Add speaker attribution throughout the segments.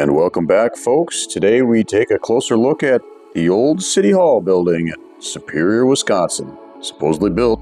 Speaker 1: And welcome back, folks. Today we take a closer look at the old City Hall building in Superior, Wisconsin, supposedly built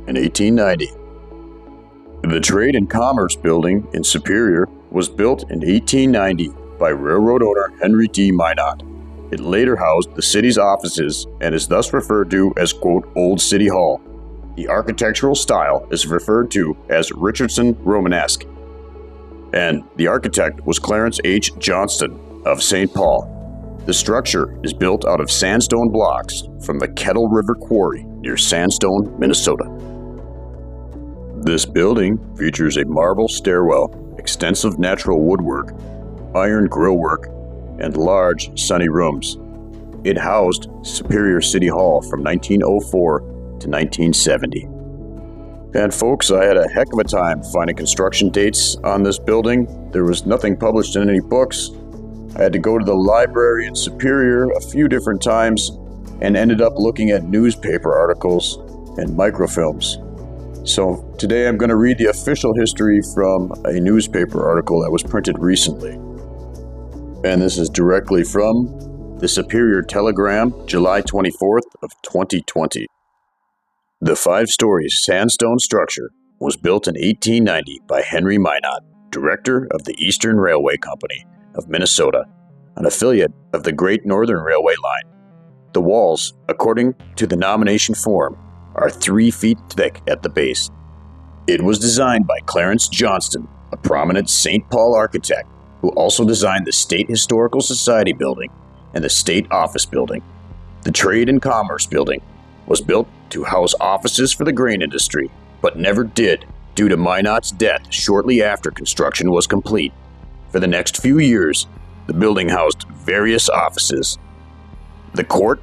Speaker 1: in 1890. The Trade and Commerce Building in Superior was built in 1890 by railroad owner Henry D. Minot. It later housed the city's offices and is thus referred to as, quote, Old City Hall. The architectural style is referred to as Richardson Romanesque, and the architect was Clarence H. Johnston of St. Paul. The structure is built out of sandstone blocks from the Kettle River Quarry near Sandstone, Minnesota. This building features a marble stairwell, extensive natural woodwork, iron grillwork, and large sunny rooms. It housed Superior City Hall from 1904 to 1970. And folks, I had a heck of a time finding construction dates on this building. There was nothing published in any books. I had to go to the library in Superior a few different times and ended up looking at newspaper articles and microfilms. So today I'm going to read the official history from a newspaper article that was printed recently. And this is directly from the Superior Telegram, July 24th of 2020. The five-story sandstone structure was built in 1890 by Henry Minot, director of the Eastern Railway Company of Minnesota, an affiliate of the Great Northern Railway line. The walls, according to the nomination form, are 3 feet thick at the base. It was designed by Clarence Johnston, a prominent St. Paul architect who also designed the State Historical Society building and the State Office building. The Trade and Commerce building was built to house offices for the grain industry, but never did due to Minot's death shortly after construction was complete. For the next few years, the building housed various offices, the court,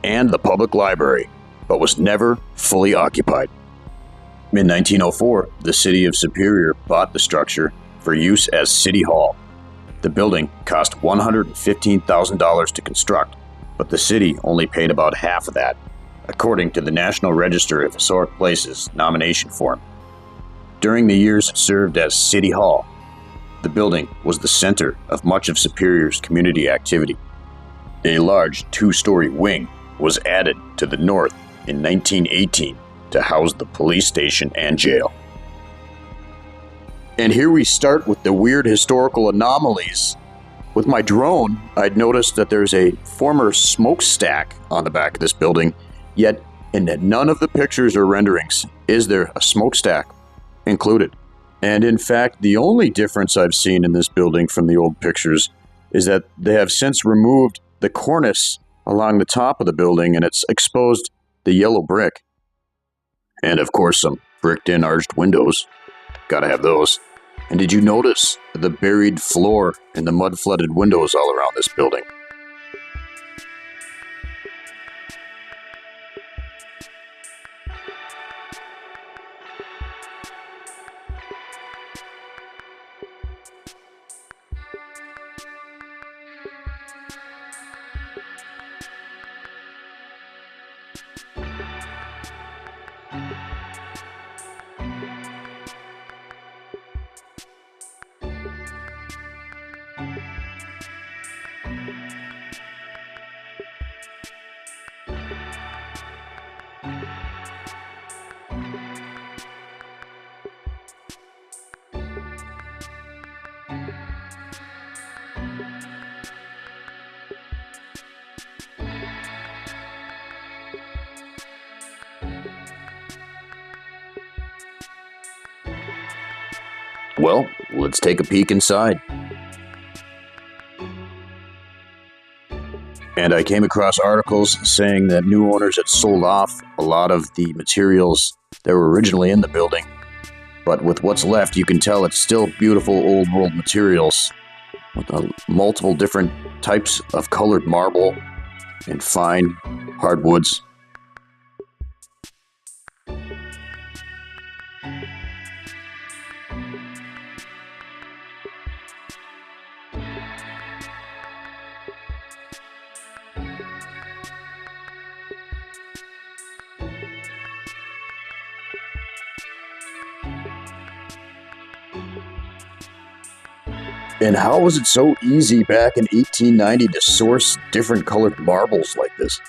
Speaker 1: and the public library, but was never fully occupied. In 1904, the city of Superior bought the structure for use as City Hall. The building cost $115,000 to construct, but the city only paid about half of that, according to the National Register of Historic Places nomination form. During the years it served as City Hall, the building was the center of much of Superior's community activity. A large 2-story wing was added to the north in 1918 to house the police station and jail. And here we start with the weird historical anomalies. With my drone, I'd noticed that there's a former smokestack on the back of this building, yet in none of the pictures or renderings is there a smokestack included. And in fact, the only difference I've seen in this building from the old pictures is that they have since removed the cornice along the top of the building and it's exposed the yellow brick. And of course, some bricked-in arched windows. Gotta have those. And did you notice the buried floor and the mud-flooded windows all around this building? Well, let's take a peek inside. And I came across articles saying that new owners had sold off a lot of the materials that were originally in the building. But with what's left, you can tell it's still beautiful old world materials with multiple different types of colored marble and fine hardwoods. And how was it so easy back in 1890 to source different colored marbles like this?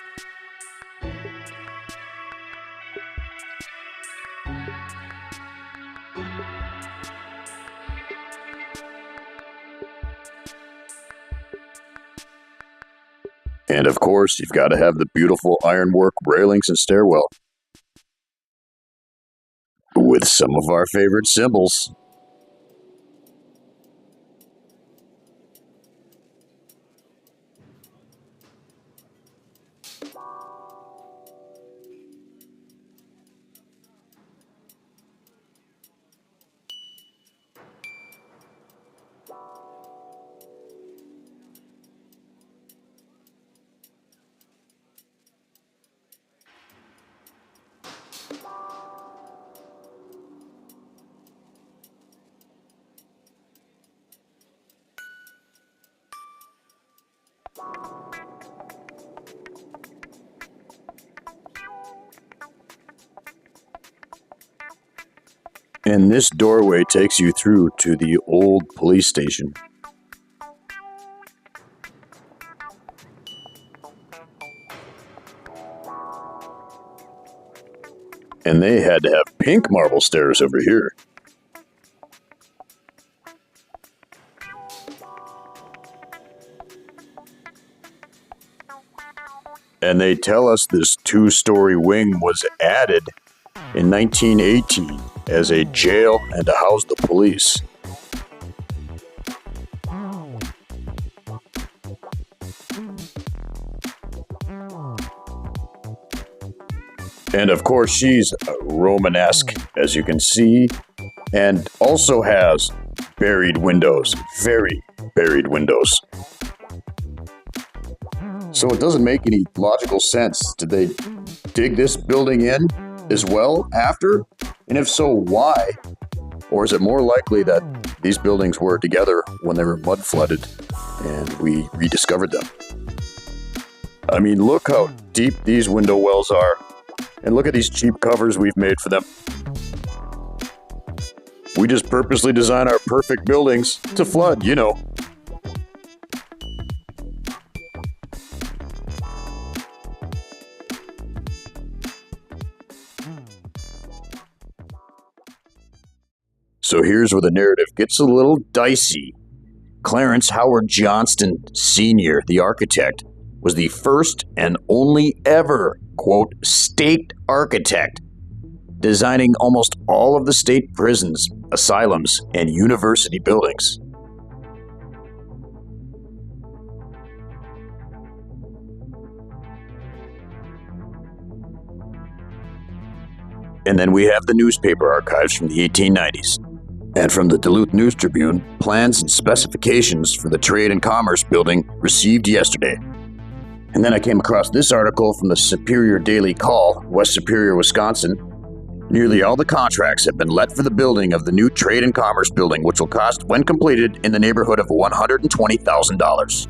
Speaker 1: And of course, you've got to have the beautiful ironwork railings and stairwell with some of our favorite symbols. And this doorway takes you through to the old police station. And they had to have pink marble stairs over here. And they tell us this two-story wing was added in 1918 as a jail and to house the police. And of course, she's Romanesque, as you can see, and also has buried windows, very buried windows. So it doesn't make any logical sense. Did they dig this building in as well after? And if so, why? Or is it more likely that these buildings were together when they were mud flooded and we rediscovered them? I mean, look how deep these window wells are. And look at these cheap covers we've made for them. We just purposely design our perfect buildings to flood, you know. So here's where the narrative gets a little dicey. Clarence Howard Johnston Sr., the architect, was the first and only ever, quote, state architect, designing almost all of the state prisons, asylums, and university buildings. And then we have the newspaper archives from the 1890s. And from the Duluth News Tribune, plans and specifications for the Trade and Commerce Building received yesterday. And then I came across this article from the Superior Daily Call, West Superior, Wisconsin. Nearly all the contracts have been let for the building of the new Trade and Commerce Building, which will cost, when completed, in the neighborhood of $120,000.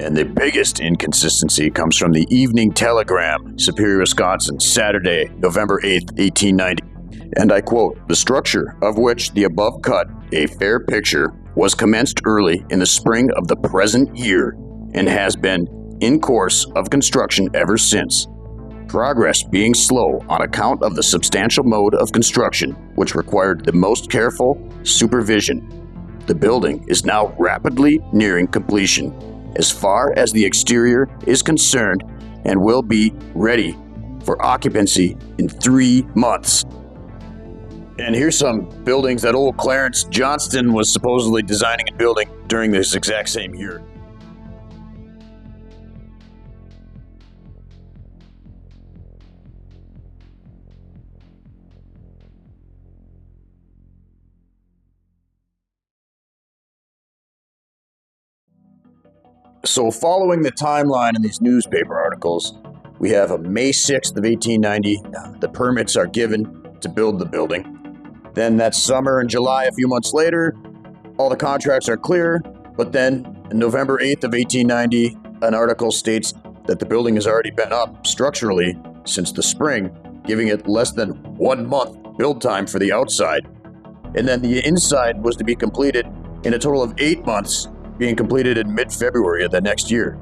Speaker 1: And the biggest inconsistency comes from the Evening Telegram, Superior, Wisconsin, Saturday, November 8th, 1890. And I quote, "The structure of which the above cut a fair picture was commenced early in the spring of the present year and has been in course of construction ever since, progress being slow on account of the substantial mode of construction which required the most careful supervision. The building is now rapidly nearing completion as far as the exterior is concerned and will be ready for occupancy in 3 months." And here's some buildings that old Clarence Johnston was supposedly designing and building during this exact same year. So following the timeline in these newspaper articles, we have a May 6th of 1890, the permits are given to build the building. Then that summer in July, a few months later, all the contracts are clear, but then on November 8th of 1890, an article states that the building has already been up structurally since the spring, giving it less than 1 month build time for the outside. And then the inside was to be completed in a total of 8 months, being completed in mid-February of the next year.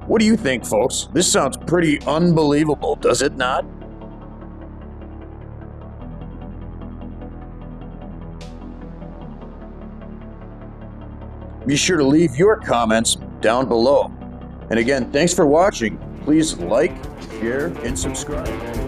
Speaker 1: What do you think, folks? This sounds pretty unbelievable, does it not? Be sure to leave your comments down below. And again, thanks for watching. Please like, share, and subscribe.